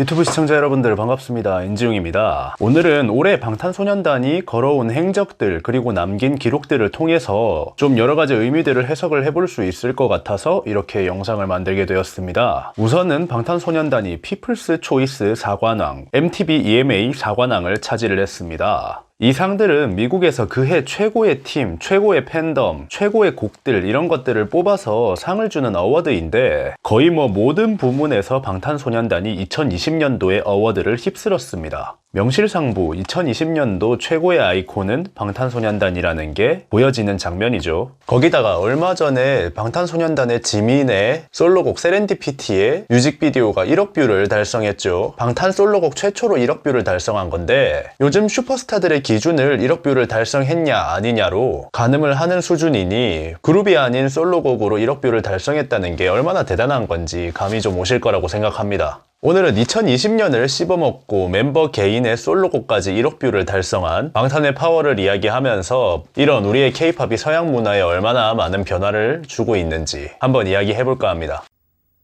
유튜브 시청자 여러분들 반갑습니다. 인지용입니다. 오늘은 올해 방탄소년단이 걸어온 행적들 그리고 남긴 기록들을 통해서 좀 여러가지 의미들을 해석을 해볼 수 있을 것 같아서 이렇게 영상을 만들게 되었습니다. 우선은 방탄소년단이 피플스 초이스 4관왕, MTV EMA 4관왕을 차지를 했습니다. 이 상들은 미국에서 그해 최고의 팀, 최고의 팬덤, 최고의 곡들 이런 것들을 뽑아서 상을 주는 어워드인데 거의 모든 부문에서 방탄소년단이 2020년도에 어워드를 휩쓸었습니다. 명실상부 2020년도 최고의 아이콘은 방탄소년단이라는 게 보여지는 장면이죠. 거기다가 얼마 전에 방탄소년단의 지민의 솔로곡 세렌디피티의 뮤직비디오가 1억 뷰를 달성했죠. 방탄 솔로곡 최초로 1억 뷰를 달성한 건데 요즘 슈퍼스타들의 기준을 1억 뷰를 달성했냐 아니냐로 가늠을 하는 수준이니 그룹이 아닌 솔로곡으로 1억 뷰를 달성했다는 게 얼마나 대단한 건지 감이 좀 오실 거라고 생각합니다. 오늘은 2020년을 씹어먹고 멤버 개인의 솔로곡까지 1억 뷰를 달성한 방탄의 파워를 이야기하면서 이런 우리의 K-팝이 서양 문화에 얼마나 많은 변화를 주고 있는지 한번 이야기해볼까 합니다.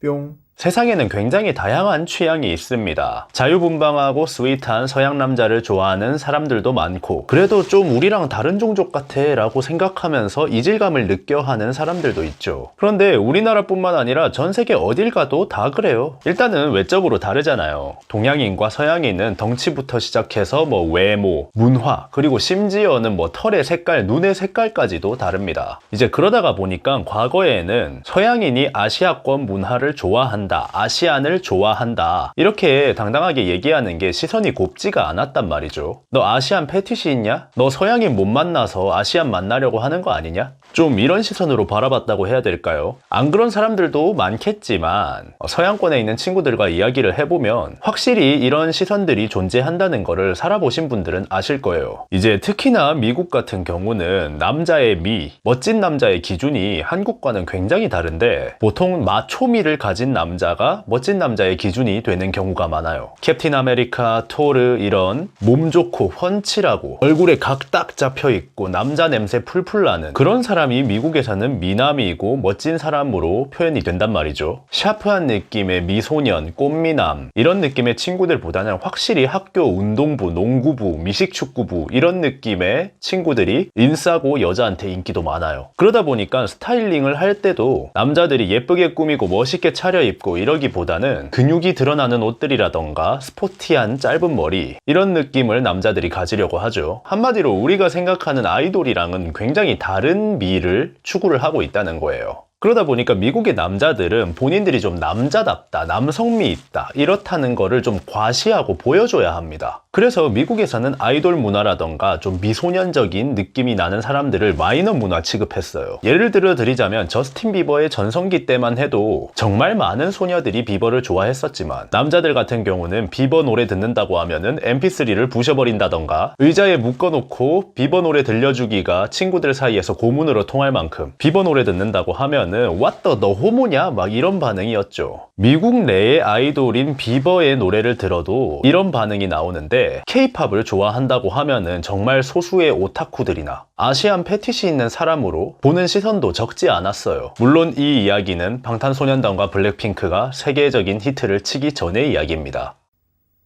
뿅. 세상에는 굉장히 다양한 취향이 있습니다. 자유분방하고 스윗한 서양 남자를 좋아하는 사람들도 많고 그래도 좀 우리랑 다른 종족 같아 라고 생각하면서 이질감을 느껴 하는 사람들도 있죠. 그런데 우리나라뿐만 아니라 전 세계 어딜 가도 다 그래요. 일단은 외적으로 다르잖아요. 동양인과 서양인은 덩치부터 시작해서 외모, 문화, 그리고 심지어는 털의 색깔, 눈의 색깔까지도 다릅니다. 이제 그러다가 보니까 과거에는 서양인이 아시아권 문화를 좋아한다, 아시안을 좋아한다 이렇게 당당하게 얘기하는 게 시선이 곱지가 않았단 말이죠. 너 아시안 패티시 있냐? 너 서양인 못 만나서 아시안 만나려고 하는 거 아니냐? 좀 이런 시선으로 바라봤다고 해야 될까요? 안 그런 사람들도 많겠지만 서양권에 있는 친구들과 이야기를 해보면 확실히 이런 시선들이 존재한다는 거를 살아보신 분들은 아실 거예요. 이제 특히나 미국 같은 경우는 남자의 미, 멋진 남자의 기준이 한국과는 굉장히 다른데 보통 마초미를 가진 남자가 멋진 남자의 기준이 되는 경우가 많아요. 캡틴 아메리카, 토르 이런 몸 좋고 훤칠하고 얼굴에 각 딱 잡혀있고 남자 냄새 풀풀 나는 그런 사람이 미국에서는 미남이고 멋진 사람으로 표현이 된단 말이죠. 샤프한 느낌의 미소년, 꽃미남 이런 느낌의 친구들보다는 확실히 학교 운동부, 농구부, 미식축구부 이런 느낌의 친구들이 인싸고 여자한테 인기도 많아요. 그러다 보니까 스타일링을 할 때도 남자들이 예쁘게 꾸미고 멋있게 차려입고 이러기보다는 근육이 드러나는 옷들이라던가 스포티한 짧은 머리 이런 느낌을 남자들이 가지려고 하죠. 한마디로 우리가 생각하는 아이돌이랑은 굉장히 다른 미를 추구를 하고 있다는 거예요. 그러다 보니까 미국의 남자들은 본인들이 좀 남자답다, 남성미 있다 이렇다는 거를 좀 과시하고 보여줘야 합니다. 그래서 미국에서는 아이돌 문화라던가 좀 미소년적인 느낌이 나는 사람들을 마이너 문화 취급했어요. 예를 들어 드리자면 저스틴 비버의 전성기 때만 해도 정말 많은 소녀들이 비버를 좋아했었지만 남자들 같은 경우는 비버 노래 듣는다고 하면은 mp3를 부셔버린다던가 의자에 묶어놓고 비버 노래 들려주기가 친구들 사이에서 고문으로 통할 만큼 비버 노래 듣는다고 하면 What the, 너 호모냐? 막 이런 반응이었죠. 미국 내의 아이돌인 비버의 노래를 들어도 이런 반응이 나오는데 K-팝을 좋아한다고 하면은 정말 소수의 오타쿠들이나 아시안 패티시 있는 사람으로 보는 시선도 적지 않았어요. 물론 이 이야기는 방탄소년단과 블랙핑크가 세계적인 히트를 치기 전의 이야기입니다.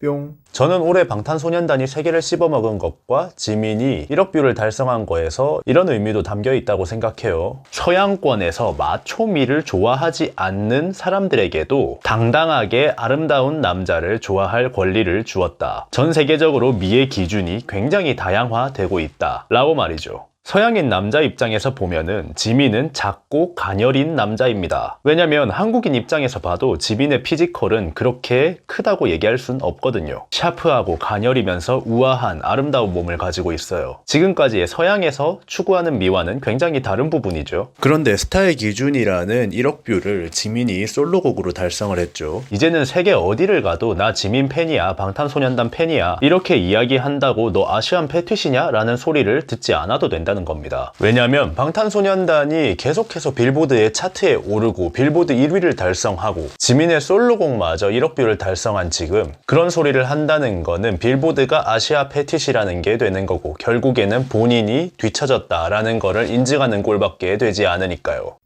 뿅. 저는 올해 방탄소년단이 세계를 씹어먹은 것과 지민이 1억 뷰를 달성한 거에서 이런 의미도 담겨 있다고 생각해요. 서양권에서 마초미를 좋아하지 않는 사람들에게도 당당하게 아름다운 남자를 좋아할 권리를 주었다. 전 세계적으로 미의 기준이 굉장히 다양화되고 있다 라고 말이죠. 서양인 남자 입장에서 보면은 지민은 작고 가녀린 남자입니다. 왜냐면 한국인 입장에서 봐도 지민의 피지컬은 그렇게 크다고 얘기할 순 없거든요. 샤프하고 가녀리면서 우아한 아름다운 몸을 가지고 있어요. 지금까지의 서양에서 추구하는 미와는 굉장히 다른 부분이죠. 그런데 스타의 기준이라는 1억 뷰를 지민이 솔로곡으로 달성을 했죠. 이제는 세계 어디를 가도 나 지민 팬이야, 방탄소년단 팬이야 이렇게 이야기한다고 너 아시안 패티시냐? 라는 소리를 듣지 않아도 된다는 겁니다. 왜냐면 방탄소년단이 계속해서 빌보드의 차트에 오르고 빌보드 1위를 달성하고 지민의 솔로곡마저 1억 뷰를 달성한 지금 그런 소리를 한다는 거는 빌보드가 아시아 패티시라는 게 되는 거고 결국에는 본인이 뒤처졌다라는 거를 인증하는 꼴밖에 되지 않으니까요.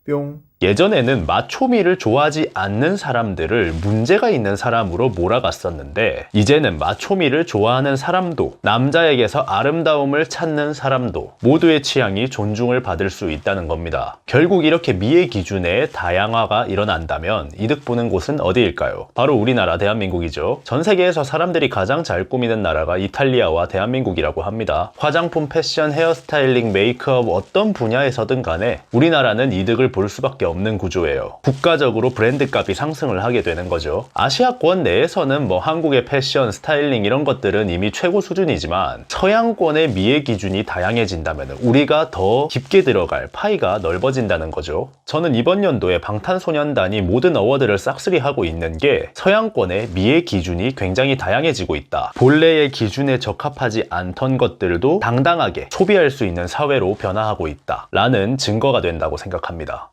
뿅. 예전에는 마초미를 좋아하지 않는 사람들을 문제가 있는 사람으로 몰아갔었는데 이제는 마초미를 좋아하는 사람도 남자에게서 아름다움을 찾는 사람도 모두의 취향이 존중을 받을 수 있다는 겁니다. 결국 이렇게 미의 기준의 다양화가 일어난다면 이득 보는 곳은 어디일까요? 바로 우리나라 대한민국이죠. 전 세계에서 사람들이 가장 잘 꾸미는 나라가 이탈리아와 대한민국이라고 합니다. 화장품, 패션, 헤어스타일링, 메이크업 어떤 분야에서든 간에 우리나라는 이득을 볼 수밖에 없는 구조예요. 국가적으로 브랜드 값이 상승을 하게 되는 거죠. 아시아권 내에서는 뭐 한국의 패션, 스타일링 이런 것들은 이미 최고 수준이지만 서양권의 미의 기준이 다양해진다면 우리가 더 깊게 들어갈 파이가 넓어진다는 거죠. 저는 이번 연도에 방탄소년단이 모든 어워드를 싹쓸이 하고 있는 게 서양권의 미의 기준이 굉장히 다양해지고 있다. 본래의 기준에 적합하지 않던 것들도 당당하게 소비할 수 있는 사회로 변화하고 있다. 라는 증거가 된다고 생각합니다.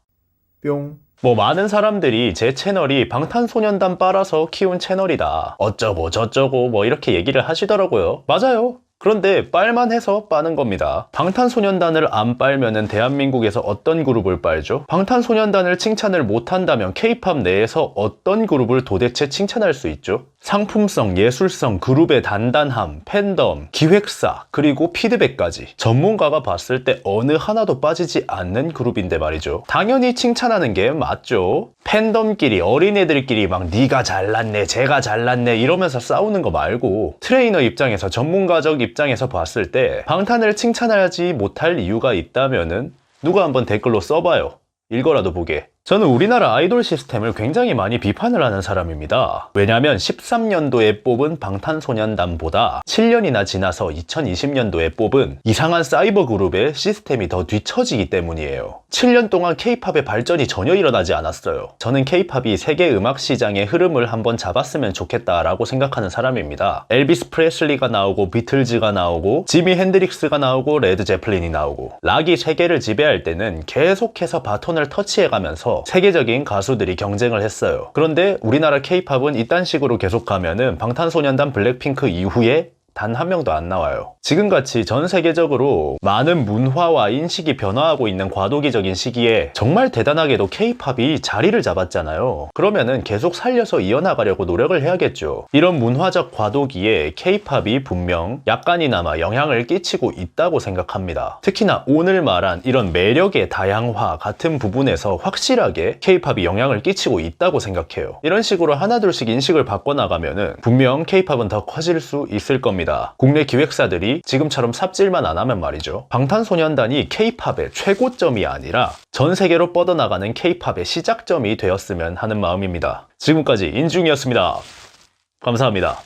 뿅. 많은 사람들이 제 채널이 방탄소년단 빨아서 키운 채널이다. 어쩌고 저쩌고 이렇게 얘기를 하시더라고요. 맞아요. 그런데 빨만 해서 빠는 겁니다. 방탄소년단을 안 빨면은 대한민국에서 어떤 그룹을 빨죠? 방탄소년단을 칭찬을 못한다면 K-팝 내에서 어떤 그룹을 도대체 칭찬할 수 있죠? 상품성, 예술성, 그룹의 단단함, 팬덤, 기획사, 그리고 피드백까지 전문가가 봤을 때 어느 하나도 빠지지 않는 그룹인데 말이죠. 당연히 칭찬하는 게 맞죠. 팬덤끼리, 어린애들끼리 막 네가 잘났네, 쟤가 잘났네 이러면서 싸우는 거 말고 트레이너 입장에서, 전문가적 입장에서 봤을 때 방탄을 칭찬하지 못할 이유가 있다면은 누가 한번 댓글로 써봐요. 읽어라도 보게. 저는 우리나라 아이돌 시스템을 굉장히 많이 비판을 하는 사람입니다. 왜냐면 13년도에 뽑은 방탄소년단보다 7년이나 지나서 2020년도에 뽑은 이상한 사이버 그룹의 시스템이 더 뒤처지기 때문이에요. 7년 동안 K-팝의 발전이 전혀 일어나지 않았어요. 저는 K-팝이 세계 음악 시장의 흐름을 한번 잡았으면 좋겠다라고 생각하는 사람입니다. 엘비스 프레슬리가 나오고, 비틀즈가 나오고, 지미 핸드릭스가 나오고, 레드 제플린이 나오고, 락이 세계를 지배할 때는 계속해서 바톤을 터치해가면서 세계적인 가수들이 경쟁을 했어요. 그런데 우리나라 K-팝은 이딴 식으로 계속 가면은 방탄소년단, 블랙핑크 이후에 단 한 명도 안 나와요. 지금같이 전 세계적으로 많은 문화와 인식이 변화하고 있는 과도기적인 시기에 정말 대단하게도 K-팝이 자리를 잡았잖아요. 그러면은 계속 살려서 이어나가려고 노력을 해야겠죠. 이런 문화적 과도기에 K-팝이 분명 약간이나마 영향을 끼치고 있다고 생각합니다. 특히나 오늘 말한 이런 매력의 다양화 같은 부분에서 확실하게 K-팝이 영향을 끼치고 있다고 생각해요. 이런 식으로 하나둘씩 인식을 바꿔나가면은 분명 K-팝은 더 커질 수 있을 겁니다. 국내 기획사들이 지금처럼 삽질만 안 하면 말이죠. 방탄소년단이 K-팝의 최고점이 아니라 전 세계로 뻗어나가는 K-팝의 시작점이 되었으면 하는 마음입니다. 지금까지 인중이었습니다. 감사합니다.